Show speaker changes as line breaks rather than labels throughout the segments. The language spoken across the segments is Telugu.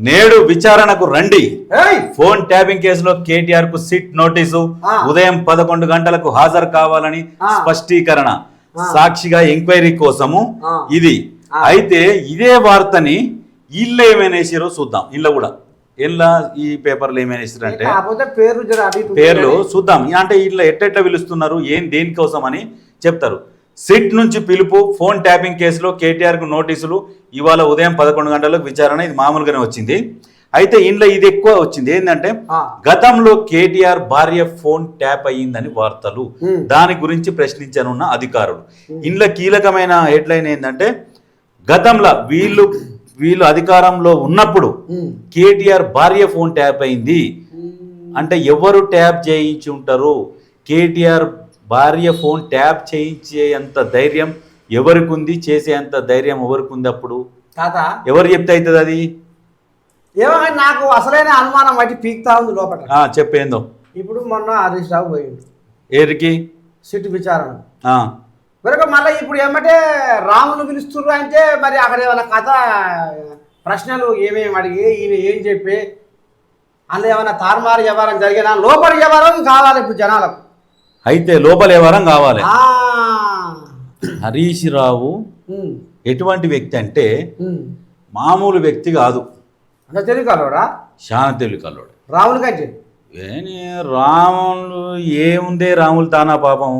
నేడు విచారణకు రండి. ఫోన్ ట్యాపింగ్ కేసులో కేటీఆర్ కు సిట్ నోటీసు. ఉదయం 11 గంటలకు హాజరు కావాలని స్పష్టీకరణ. సాక్షిగా ఎంక్వైరీ కోసము ఇది. అయితే ఇదే వార్తని ఇల్లు ఏమైనా వేసారో చూద్దాం. ఇల్లు కూడా ఇలా ఈ పేపర్లు ఏమైనా వేసారంటే పేర్లు చూద్దాం. అంటే ఇట్లా ఎట్లా పిలుస్తున్నారు, ఏం దేనికోసం అని చెప్తారు. సిట్ నుంచి పిలుపు. ఫోన్ ట్యాపింగ్ కేసులో కేటీఆర్ కు నోటీసులు. ఇవాళ ఉదయం 11 గంటలకు విచారణ. ఇది మామూలుగానే వచ్చింది. అయితే ఇంట్లో ఇది ఎక్కువ వచ్చింది. ఏంటంటే గతంలో కేటీఆర్ భార్య ఫోన్ ట్యాప్ అయ్యిందని వార్తలు. దాని గురించి ప్రశ్నించనున్న అధికారులు. ఇంట్లో కీలకమైన హెడ్లైన్ ఏంటంటే గతంలో వీళ్ళు అధికారంలో ఉన్నప్పుడు కేటీఆర్ భార్య ఫోన్ ట్యాప్ అయింది అంటే ఎవరు ట్యాప్ చేయించి ఉంటారు? కేటీఆర్ భార్య ఫోన్ ట్యాప్ చేయించే అంత ధైర్యం ఎవరికి ఉంది? చేసే అంత ధైర్యం ఎవరికి ఉంది? అప్పుడు ఎవరు చెప్తే అవుతుంది అది?
ఏమో నాకు అసలైన అనుమానం బట్టి పీక్తా ఉంది లోపల.
చెప్పేందో.
ఇప్పుడు మొన్న హరీష్ రావు పోయిండు
ఏరికి
సిట్ విచారణ. మళ్ళీ ఇప్పుడు ఏమంటే రామును పిలుస్తుర్రు అంటే మరి అక్కడ ఏమైనా కథ ప్రశ్నలు ఏమేమి అడిగి ఈయన ఏం చెప్పి అందులో ఏమైనా తారుమారు వ్యవహారం జరిగినా లోపలి వ్యవహారం కావాలి ఇప్పుడు జనాలకు.
అయితే లోపల వ్యవహారం కావాలి. హరీష్ రావు ఎటువంటి వ్యక్తి అంటే మామూలు వ్యక్తి కాదు.
అంటే తెలుగు కల్లోడా?
చాలా తెలుగు కల్లోడు.
రాములు కంటే
రాములు ఏముందే, రాములు తానా పాపం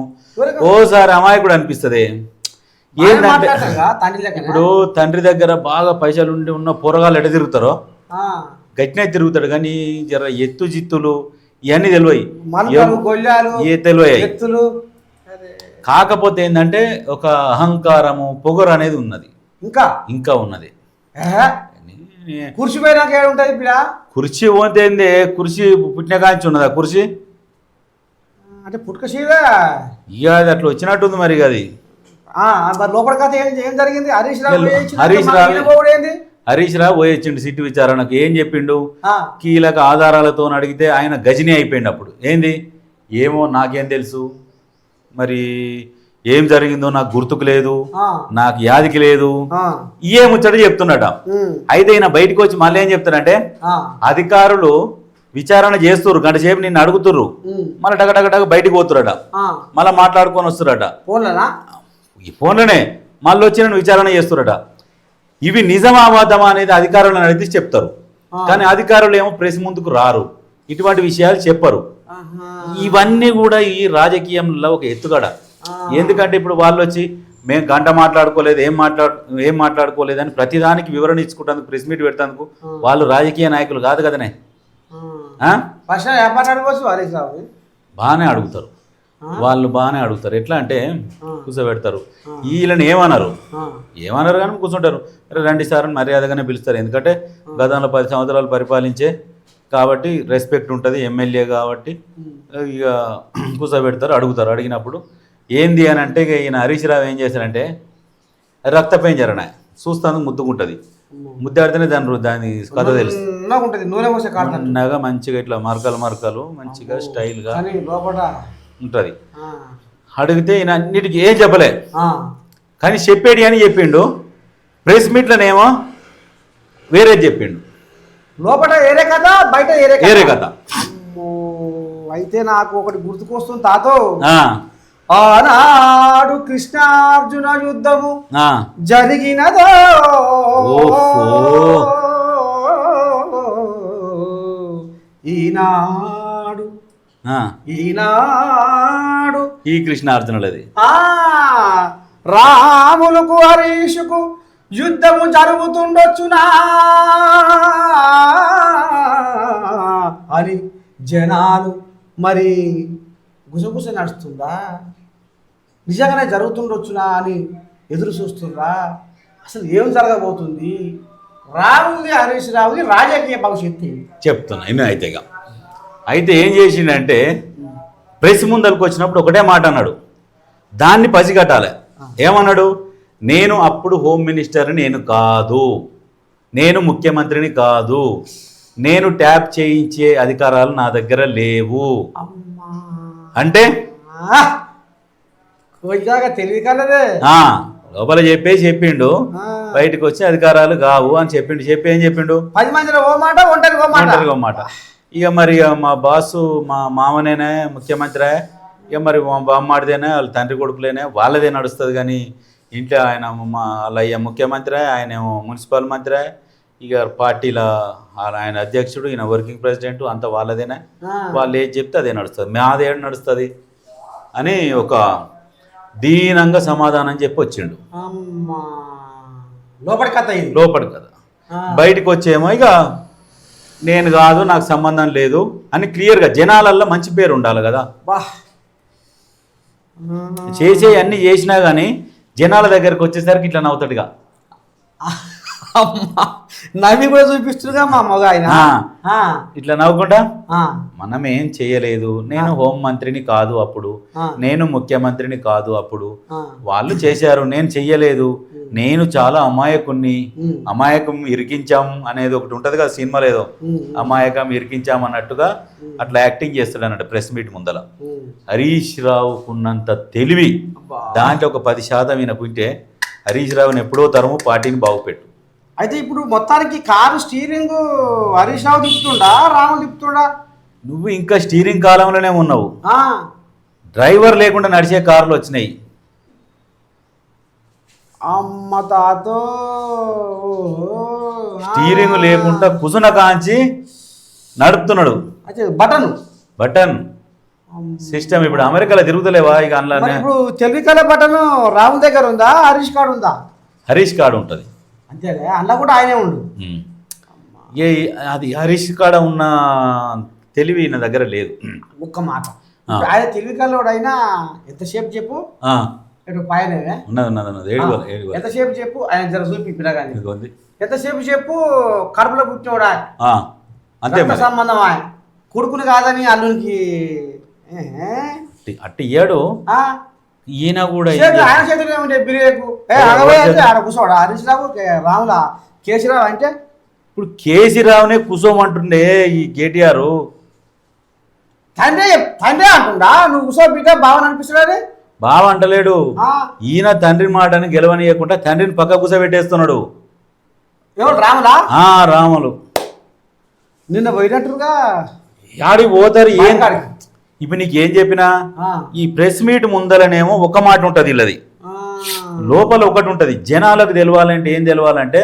ఓసారి అమాయకుడు అనిపిస్తుంది. ఏంటంటే ఇప్పుడు తండ్రి దగ్గర బాగా పైసలు ఉండి ఉన్న పొరగాలు ఎడ తిరుగుతారో గట్టినే తిరుగుతాడు. కానీ జర ఎత్తు జిత్తులు ఇవన్నీ తెలివయి కాకపోతే ఏంటంటే ఒక అహంకారము పొగరు అనేది ఉన్నది. ఇంకా ఉన్నది.
కుర్చీ పోయినాక ఏముంటది?
కుర్చీ పోతే కుర్చీ పుట్టిన కాంచి ఉన్నదా కుర్చీ?
అంటే పుట్టుకశీల
ఇక అది అట్లా వచ్చినట్టుంది మరి. అది
లోపల కథ ఏం జరిగింది?
హరీష్ రావు పోయొచ్చిండు సిట్టు విచారణకు. ఏం చెప్పిండు? కీలక ఆధారాలతో అడిగితే ఆయన గజనీ అయిపోయిండు. అప్పుడు ఏంది ఏమో నాకేం తెలుసు, మరి ఏం జరిగిందో నాకు గుర్తుకు లేదు, నాకు యాదికి లేదు, ఏ ముచ్చట చెప్తున్నట. అయితే ఈయన బయటకు వచ్చి మళ్ళీ ఏం చెప్తారంటే అధికారులు విచారణ చేస్తుర్రు, గంట సేపు నిన్ను అడుగుతుర్రు, మళ్ళీ టగటగటగ బయటికి పోతురట, మళ్ళీ మాట్లాడుకొని వస్తురట. ఈ ఫోన్లోనే మళ్ళీ వచ్చి నన్ను విచారణ చేస్తురట. ఇవి నిజమా అబద్ధమా అనేది అధికారులను అడిగితే చెప్తారు. కానీ అధికారులు ఏమో ప్రెస్ ముందుకు రారు, ఇటువంటి విషయాలు చెప్పరు. ఇవన్నీ కూడా ఈ రాజకీయంలో ఒక ఎత్తుగడ. ఎందుకంటే ఇప్పుడు వాళ్ళు వచ్చి మేము గంట మాట్లాడుకోలేదు, ఏం మాట్లాడుకోలేదని ప్రతిదానికి వివరణ ఇచ్చుకుంటానికి ప్రెస్ మీట్ పెడతానికి వాళ్ళు రాజకీయ నాయకులు కాదు కదనే. బాగానే అడుగుతారు వాళ్ళు, బాగానే అడుగుతారు. ఎట్లా అంటే కూర్చోబెడతారు. వీళ్ళని ఏమన్నారు కానీ కూర్చుంటారు. రండి సార్ అని మర్యాదగానే పిలుస్తారు. ఎందుకంటే గతంలో 10 సంవత్సరాలు పరిపాలించే కాబట్టి రెస్పెక్ట్ ఉంటుంది, ఎమ్మెల్యే కాబట్టి ఇక కూర్చోబెడతారు, అడుగుతారు. అడిగినప్పుడు ఏంది అని అంటే ఇక ఈయన హరీష్ రావు ఏం చేశారంటే రక్తపేం జరణ చూస్తాను ముద్దుకుంటుంది. ముద్దాడితేనే దాని కథ తెలుస్తుంది. మంచిగా ఇట్లా మరకలు మంచిగా స్టైల్గా ఉంటుంది. అడిగితే ఈయన అన్నిటికీ ఏం చెప్పలే, కానీ చెప్పేటి అని చెప్పిండు. ప్రెస్ మీట్లోనేమో వేరేది చెప్పిండు.
లోపల ఏరే కథ, బయట
ఏరే కథ.
అయితే నాకు ఒకటి గుర్తుకొస్తుంది తాతో. ఆనాడు కృష్ణార్జున యుద్ధము జరిగినదో, ఈనాడు
ఈ కృష్ణార్జునులది
రాములకు హరీషుకు యుద్ధము జరుగుతుండొచ్చునా అని జనాలు మరి గుసగుస నడుస్తుందా, నిజంగానే జరుగుతుండొచ్చునా అని ఎదురు చూస్తుందా? అసలు ఏం జరగబోతుంది? రాముది హరీష్ రావుది రాజకీయ భవిష్యత్తు
చెప్తున్నా. అయితే ఏం చేసిండంటే ప్రెస్ ముందరికి వచ్చినప్పుడు ఒకటే మాట అన్నాడు, దాన్ని పసిగట్టాలి. ఏమన్నాడు? నేను అప్పుడు హోమ్ మినిస్టర్ని నేను కాదు, నేను ముఖ్యమంత్రిని కాదు, నేను ట్యాప్ చేయించే అధికారాలు నా దగ్గర లేవు అంటే
తెలివి కలదే.
లోపల చెప్పిండు బయటకు వచ్చి అధికారాలు కావు అని చెప్పిండు. ఏం చెప్పిండు?
10 మందిలో ఓ మాట, ఒంటరిగా
ఓ మాట. ఇక మరి మా బాసు మా మామనేనే ముఖ్యమంత్రి, ఇక మరి మా బామ్మాడిదేనే వాళ్ళ తండ్రి కొడుకులేనే వాళ్ళదే నడుస్తుంది. కానీ ఇంట్లో ఆయన మా వాళ్ళ ముఖ్యమంత్రి, ఆయన మున్సిపల్ మంత్రి, ఇక పార్టీల ఆయన అధ్యక్షుడు, ఈయన వర్కింగ్ ప్రెసిడెంట్, అంత వాళ్ళదేనా, వాళ్ళు ఏది చెప్తే అదే నడుస్తుంది, మాది ఏడు నడుస్తుంది అని ఒక దీనంగా సమాధానం చెప్పి వచ్చిండు. లోపడి కథ. బయటకు వచ్చేమో ఇక నేను కాదు, నాకు సంబంధం లేదు అని క్లియర్గా జనాలల్లో మంచి పేరు ఉండాలి కదా. చేసే అన్నీ చేసినా కానీ జనాల దగ్గరకు వచ్చేసరికి ఇట్లా నవ్వుతాడుగా.
నవ్వి కూడా చూపిస్తుందిగా మా మగ ఆయన
ఇట్లా నవ్వుకుంటా, మనం ఏం చేయలేదు, నేను హోం మంత్రిని కాదు అప్పుడు, నేను ముఖ్యమంత్రిని కాదు అప్పుడు, వాళ్ళు చేశారు, నేను చెయ్యలేదు, నేను చాలా అమాయకుణ్ణి, అమాయకం ఇరికించాం అనేది ఒకటి ఉంటది కదా సినిమా, లేదో అమాయకం ఇరికించాం అన్నట్టుగా అట్లా యాక్టింగ్ చేస్తాడు అన్నట్టు ప్రెస్ మీట్ ముందల. హరీష్ రావుకున్నంత తెలివి దాంట్లో ఒక 10% ఈయనకుంటే హరీష్ రావుని ఎప్పుడో తరము పార్టీని బాగుపెట్టు.
అయితే ఇప్పుడు మొత్తానికి కారు స్టీరింగ్ హరీష్ రావు తిప్పుతుండా, రాములు తిప్పుతుండా?
నువ్వు ఇంకా స్టీరింగ్ కాలంలోనే ఉన్నావు. డ్రైవర్ లేకుండా నడిచే కార్లు వచ్చినాయి.
అమ్మ తాతో
స్టీరింగ్ లేకుండా కుసున కాంచి నడుపుతున్నాడు. Button system. ఇప్పుడు అమెరికాలో తిరుగుతలేవా ఇక అందులో?
ఇప్పుడు తెలుగుకల బటన్ రాముల దగ్గర ఉందా, హరీష్ కార్డు ఉందా?
హరీష్ కార్డు ఉంటుంది
అంతేలే, అందులో కూడా ఆయనే ఉండు.
అది హరీష్ కాడ ఉన్న తెలివి నా దగ్గర లేదు.
ఒక్క మాట, ఆయన తెలుగుకల్లోడు అయినా ఎంతసేపు చెప్పు, ఎంతసేపు చెప్పు, ఆయన జర చూపి పిల్లగాని ఎంతసేపు చెప్పు, కడుపులో పుట్టినోడా అంతే సంబంధం, ఆయన కొడుకుని కాదని అల్లునికి
అట్టి ఇయ్యాడు. ఈయన కూడా
ఆయన చేతులు ఏమంటే బిరేకు ఆడ కూర్చోడా హరీష్ రావు, రాముల కేసీరావు అంటే
ఇప్పుడు కేసీరావునే కూర్చోమంటుండే ఈ కేటీఆర్.
తండ్రి అంటుండా, నువ్వు కూర్చో బిడ్డ బావని అనిపిస్తున్నాడు.
బావ అంటలేడు, ఈయన తండ్రి మాటని గెలవనీయకుండా తండ్రిని పక్క కూర్చోబెట్టేస్తున్నాడు.
ఎవరు? రాములా?
రాములు
నిన్న పోయినట్టుగా
యాడికి పోతారు. ఏం ఇప్పుడు నీకు ఏం చెప్పినా ఈ ప్రెస్ మీట్ ముందరనేమో ఒక మాట ఉంటుంది, ఇల్లది లోపల ఒకటి ఉంటుంది. జనాలకు తెలవాలంటే ఏం తెలవాలంటే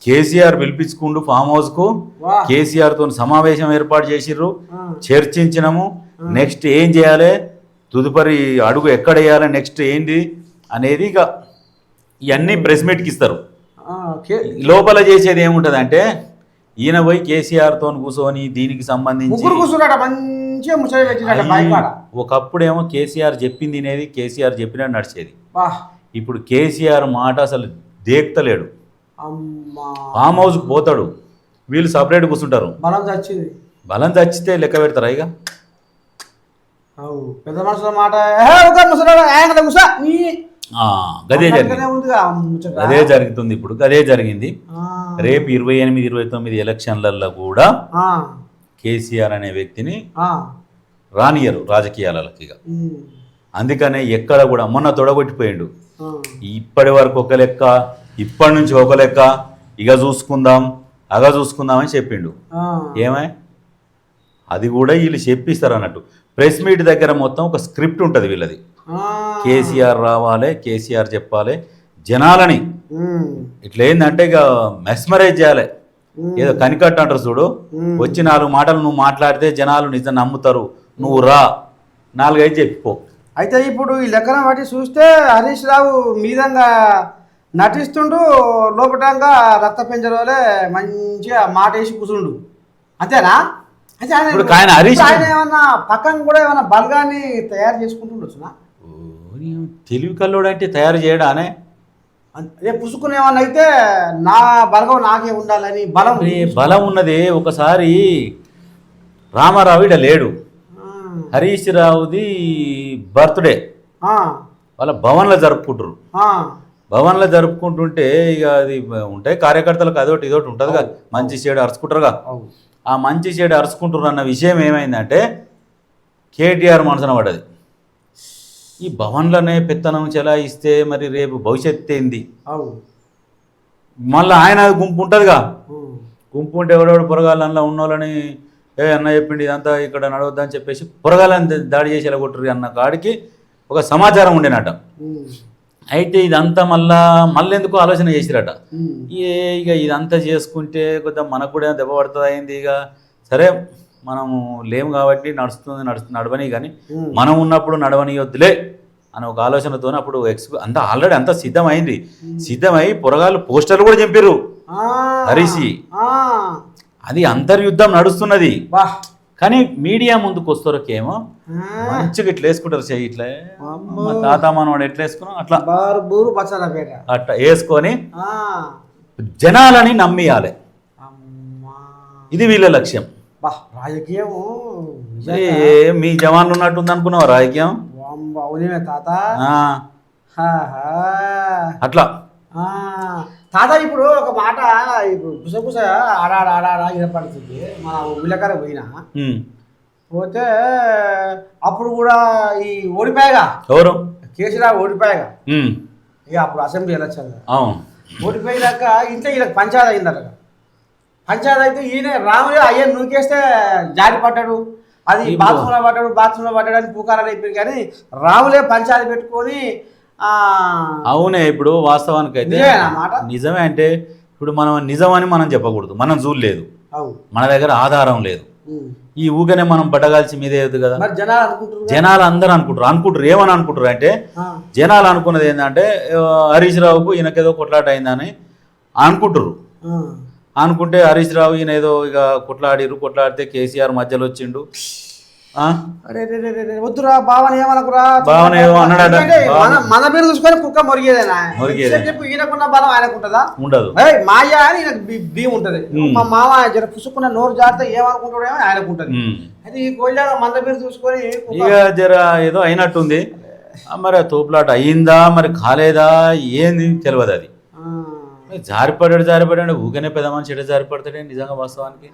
కేసీఆర్ పిలిపించుకుంటూ ఫామ్ హౌస్ కు కేసీఆర్ తో సమావేశం ఏర్పాటు చేసిర్రు, చర్చించినము, నెక్స్ట్ ఏం చేయాలి, తదుపరి అడుగు ఎక్కడ వేయాలి, నెక్స్ట్ ఏంటి అనేది ఇక ఇవన్నీ ప్రెస్ మీట్కి ఇస్తారు. లోపల చేసేది ఏముంటుంది అంటే ఈయన పోయి కేసీఆర్ తో కూర్చొని దీనికి సంబంధించి ఒకప్పుడేమో కేసీఆర్ చెప్పింది అనేది కేసీఆర్ చెప్పినట్టు నడిచేది. ఇప్పుడు కేసీఆర్ మాట అసలు దేక్తలేడు. ఫామ్ హౌస్కి పోతాడు, వీళ్ళు సపరేట్ కూర్చుంటారు. బలం చచ్చితే లెక్క పెడతారా ఇక?
పెద్ద మనుషుల మాట
అదే జరుగుతుంది. ఇప్పుడు అదే జరిగింది. రేపు 28, 29 ఎలక్షన్లలో కూడా కేసీఆర్ అనే వ్యక్తిని రానియరు రాజకీయాలకి. ఇక అందుకనే ఎక్కడ కూడా మొన్న తొడగొట్టిపోయిండు. ఇప్పటి వరకు ఒక లెక్క, ఇప్పటి నుంచి ఒక లెక్క, ఇక చూసుకుందాం అగా చూసుకుందాం అని చెప్పిండు. ఏమై అది కూడా వీళ్ళు చెప్పిస్తారు అన్నట్టు. ప్రెస్ మీట్ దగ్గర మొత్తం ఒక స్క్రిప్ట్ ఉంటుంది వీళ్ళది. కేసీఆర్ రావాలి, కేసీఆర్ చెప్పాలి జనాలని. ఇట్లా ఏంటంటే ఇక మెస్మరైజ్ చేయాలి. ఏదో కనికట్టు అంటారు చూడు, వచ్చి 4 మాటలు నువ్వు మాట్లాడితే జనాలు నిజం నమ్ముతారు, నువ్వు రా 4-5 చెప్పిపో.
అయితే ఇప్పుడు ఈ లెక్కన బట్టి చూస్తే హరీష్ రావు మీదంగా నటిస్తుండు, లోపటంగా రక్త పెంచరోలే మంచిగా మాట వేసి కూర్చుండు, అంతేనా? అయితే ఆయన ఏమన్నా పక్కన కూడా ఏమన్నా బలగాన్ని తయారు చేసుకుంటుండొచ్చునా?
తెలివి కల్లోడు అంటే తయారు చేయడానే
పుసుకుని ఏమన్నా అయితే నా బలగం నాకే ఉండాలని
బలం ఉన్నది. ఒకసారి రామారావు ఇడ లేడు, హరీష్ రావుది బర్త్డే వాళ్ళ భవన్లో జరుపుకుంటారు. భవన్లో జరుపుకుంటుంటే ఇక అది ఉంటాయి కార్యకర్తలకు అదొకటి ఇదొకటి ఉంటుంది కదా, మంచి చెడు అరుచుకుంటారుగా. ఆ మంచి చెడు అరుచుకుంటారు అన్న విషయం ఏమైందంటే కేటీఆర్ మనసున పడ్డది. ఈ భవన్లనే పెత్తనం చెలాయిస్తే మరి రేపు భవిష్యత్తు ఏంది?
అవును.
మళ్ళీ ఆయన గుంపు ఉంటుందిగా, గుంపు ఉంటే ఎవడెవడు పొరగాళ్ళలో ఉన్నోళ్ళని అన్న చెప్పిండి ఇదంతా ఇక్కడ నడవద్దని చెప్పేసి పొరగాలని దాడి చేసి ఎలా కొట్టుర్రు అన్న కాడికి ఒక సమాచారం ఉండేనట. అయితే ఇదంతా మళ్ళీ ఎందుకో ఆలోచన చేసిరట. ఇక ఇదంతా చేసుకుంటే కొద్దిగా మనకు కూడా దెబ్బ పడుతుంది అయింది. ఇక సరే మనము లేము కాబట్టి నడవని, కానీ మనం ఉన్నప్పుడు నడవనియొద్దులే అని ఒక ఆలోచనతో అప్పుడు అంతా ఆల్రెడీ అంతా సిద్ధమై పొరగాళ్ళు పోస్టర్లు కూడా చంపారు హరీసి. అది అంతర్యుద్ధం నడుస్తున్నది. కానీ మీడియా ముందుకు వస్తారకేమో మంచిగా ఇట్లా వేసుకుంటారు చెయ్యి ఇట్లా, మా తాత మనవాడు ఎట్లా వేసుకున్నాం అట్లా అట్లా వేసుకొని జనాలని నమ్మియాలి. ఇది వీళ్ళ లక్ష్యం.
రాజకీయం
మీ జవాన్లు ఉన్నట్టుంది అనుకున్నావు రాజకీయం
తాత.
అట్లా
తాత ఇప్పుడు ఒక మాట ఇప్పుడు గుసగుస ఆడా వినపడుతుంది. మన విలకర పోతే అప్పుడు కూడా ఈ ఓడిపోయాగా,
ఎవరు
కేసీఆర్ ఓడిపోయాగా, ఇక అప్పుడు అసెంబ్లీ ఎలక్షన్ ఓడిపోయినాక ఇంట్లో ఈయనకు పంచాయతీ అయిందట. పంచాయతీ అయితే ఈయన రాములే అయ్యని నూకేస్తే జారి పడ్డాడు, అది బాత్రూంలో పడ్డాడు అని పూకారాలు అయిపోయింది. కానీ రాములే పంచాయతీ పెట్టుకొని
అవునే. ఇప్పుడు వాస్తవానికి అయితే నిజమే. అంటే ఇప్పుడు మనం నిజమని మనం చెప్పకూడదు, మనం చూడలేదు, మన దగ్గర ఆధారం లేదు. ఈ ఊగనే మనం బట్టగాల్చి మీదేది కదా. జనాలు అందరూ అనుకుంటారు ఏమని అనుకుంటారు అంటే, జనాలు అనుకున్నది ఏంటంటే హరీష్ రావుకు ఈయనకేదో కొట్లాట అయిందని అనుకుంటారు. అనుకుంటే హరీష్ రావు ఈయన ఏదో ఇక కొట్లాడితే కేసీఆర్ మధ్యలో వచ్చిండు.
వద్దురా భావన ఏమనకురా, మన పేరు చూసుకొని కుక్క మొరిగేదేనా చెప్పి ఈయనకున్న బలం ఆయనకుంటదా?
ఉండదు.
మాయా అని ఈయనకు భీమ్ ఉంటది. మా మామ జర పుసుకున్న నోరు జారితే ఏమనుకుంటాడో ఏమో ఆయనకుంటది. అయితే ఈ కోయిలాగా మన పేరు చూసుకొని
ఇక జర ఏదో అయినట్టుంది. మరి తోపులాట అయిందా మరి కాలేదా ఏంది తెలియదు. అది జారిపడాడు ఊకనే పెద్ద మనిషి ఎట జారిపడతాడే నిజంగా వాస్తవానికి.